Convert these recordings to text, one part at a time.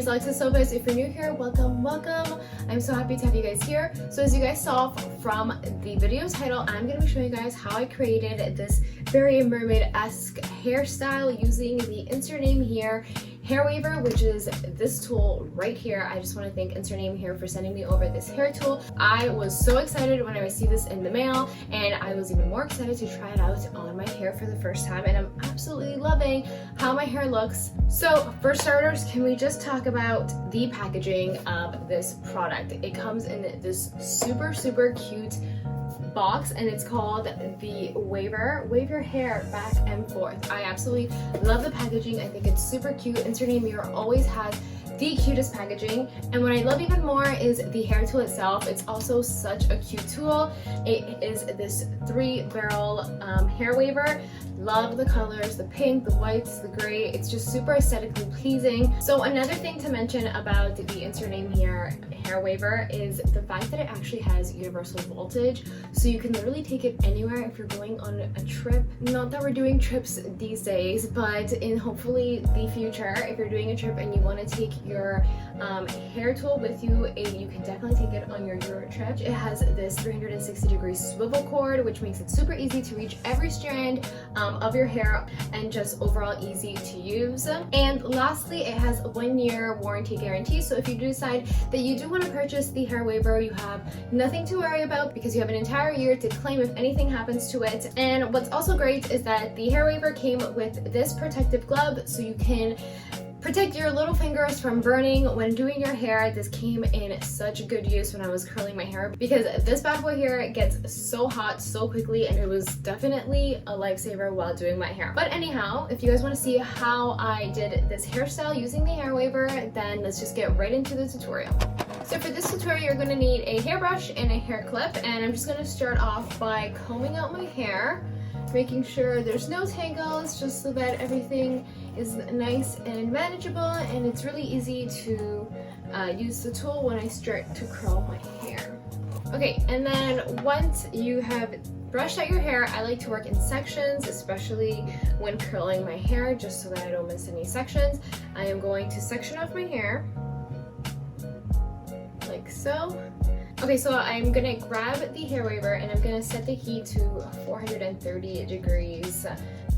is Alexis Sopas. If you're new here, welcome. I'm so happy to have you guys here. So as you guys saw from the video title, I'm going to be showing you guys how I created this very mermaid-esque hairstyle using the insert name here, Hair Waver, which is this tool right here. I just want to thank Insert Name here for sending me over this hair tool. I was so excited when I received this in the mail, and I was even more excited to try it out on my hair for the first time, and I'm absolutely loving how my hair looks. So for starters, can we just talk about the packaging of this product? It comes in this super cute box, and it's called the Waver. Wave your hair back and forth. I absolutely love the packaging. I think it's super cute. Insert Name here always has the cutest packaging, and what I love even more is the hair tool itself. It's also such a cute tool. It is this 3-barrel hair waver. Love the colors, the pink, the whites, the gray. It's just super aesthetically pleasing. So another thing to mention about the Insert Name here hair waver is the fact that it actually has universal voltage, so you can literally take it anywhere if you're going on a trip. Not that we're doing trips these days, but in hopefully the future, if you're doing a trip and you want to take your hair tool with you, you can definitely take it on your Euro trip. It has this 360-degree swivel cord, which makes it super easy to reach every strand of your hair and just overall easy to use. And lastly, it has a 1-year warranty guarantee, so if you do decide that you do want to purchase the hair waver, you have nothing to worry about because you have an entire year to claim if anything happens to it. And what's also great is that the hair waver came with this protective glove, so you can protect your little fingers from burning when doing your hair. This came in such good use when I was curling my hair because this bad boy here gets so hot so quickly, and it was definitely a lifesaver while doing my hair. But anyhow, if you guys want to see how I did this hairstyle using the hair waver, then let's just get right into the tutorial. So for this tutorial, you're going to need a hairbrush and a hair clip, and I'm just going to start off by combing out my hair, making sure there's no tangles, just so that everything is nice and manageable, and it's really easy to use the tool when I start to curl my hair. Okay, and then once you have brushed out your hair, I like to work in sections, especially when curling my hair, just so that I don't miss any sections. I am going to section off my hair, like so. Okay, so I'm gonna grab the hair waver and I'm gonna set the heat to 430 degrees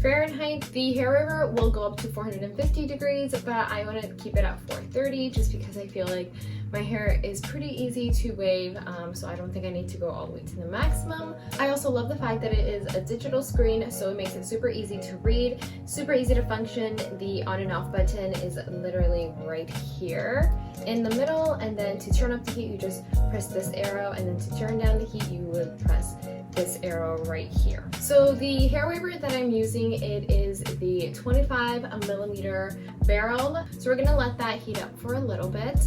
Fahrenheit. The hair waver will go up to 450 degrees, but I want to keep it at 430 just because I feel like my hair is pretty easy to wave, so I don't think I need to go all the way to the maximum. I also love the fact that it is a digital screen, so it makes it super easy to read, super easy to function. The on and off button is literally right here in the middle, and then to turn up the heat you just press this arrow, and then to turn down the heat you would press this arrow right here. So the hair waver that I'm using, it is the 25mm barrel. So we're gonna let that heat up for a little bit.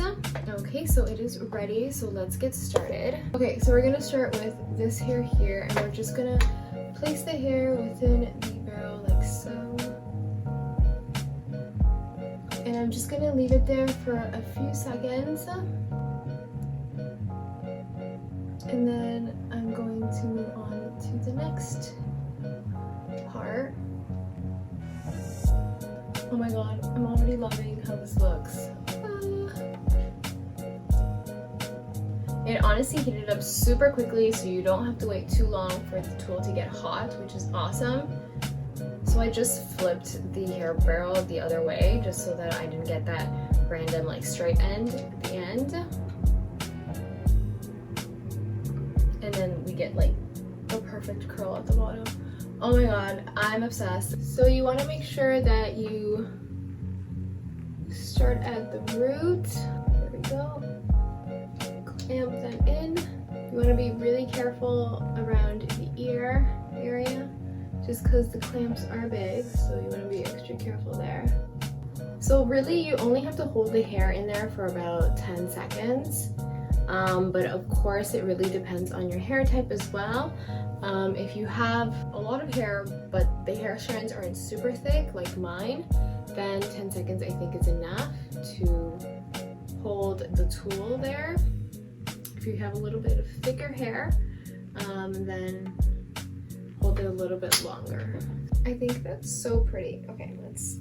Okay, so it is ready, so let's get started. Okay, so we're gonna start with this hair here, and we're just gonna place the hair within the barrel like so. And I'm just gonna leave it there for a few seconds. And then I'm going to move on to the next part. Oh my god, I'm already loving how this looks. It honestly heated up super quickly, so you don't have to wait too long for the tool to get hot, which is awesome. So I just flipped the hair barrel the other way just so that I didn't get that random like straight end at the end. And then we get like a perfect curl at the bottom. Oh my god, I'm obsessed. So you want to make sure that you start at the root. There we go. Clamp that in. You want to be really careful around the ear area, just because the clamps are big, so you want to be extra careful there. So really you only have to hold the hair in there for about 10 seconds. But of course it really depends on your hair type as well. If you have a lot of hair but the hair strands aren't super thick like mine, then 10 seconds I think is enough to hold the tool there. If you have a little bit of thicker hair, then hold it a little bit longer. I think that's so pretty. Okay, let's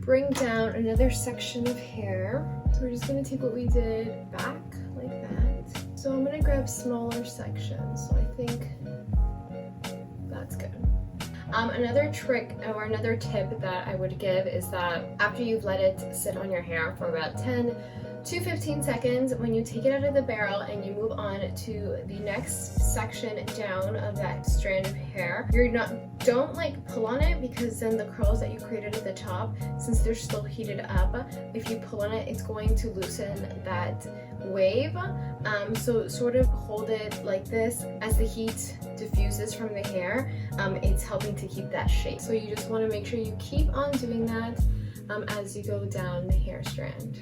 bring down another section of hair. So we're just gonna take what we did back like that. So I'm gonna grab smaller sections. So I think that's good. Another trick or another tip that I would give is that after you've let it sit on your hair for about 10 to 15 seconds, when you take it out of the barrel and you move on to the next section down of that strand of hair, don't like pull on it, because then the curls that you created at the top, since they're still heated up, if you pull on it, it's going to loosen that wave. So sort of hold it like this as the heat diffuses from the hair. It's helping to keep that shape. So you just want to make sure you keep on doing that as you go down the hair strand.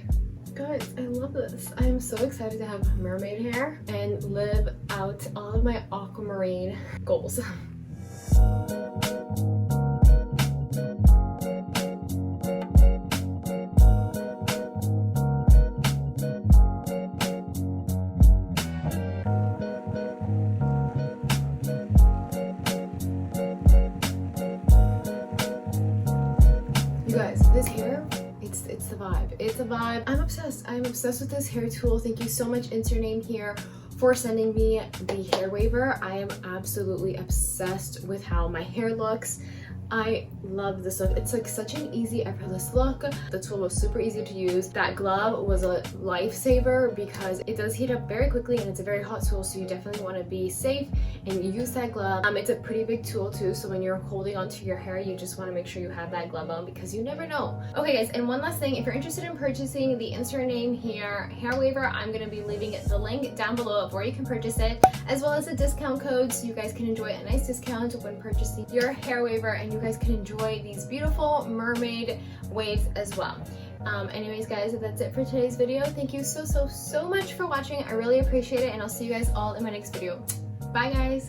Guys, I love this. I am so excited to have mermaid hair and live out all of my aquamarine goals. You guys, this hair, it's the vibe. It's a vibe. I'm obsessed. I'm obsessed with this hair tool. Thank you so much, Insername here, for sending me the hair waver. I am absolutely obsessed with how my hair looks. I love this look. It's like such an easy, effortless look. The tool was super easy to use. That glove was a lifesaver because it does heat up very quickly and it's a very hot tool, so you definitely want to be safe and use that glove. It's a pretty big tool too, so when you're holding onto your hair, you just want to make sure you have that glove on because you never know. Okay guys, and one last thing, if you're interested in purchasing the Insername here hair waver, I'm going to be leaving the link down below of where you can purchase it, as well as a discount code so you guys can enjoy a nice discount when purchasing your hair waver, and you guys can enjoy these beautiful mermaid waves as well. Anyways guys, that's it for today's video. Thank you so much for watching. I really appreciate it, and I'll see you guys all in my next video. Bye guys.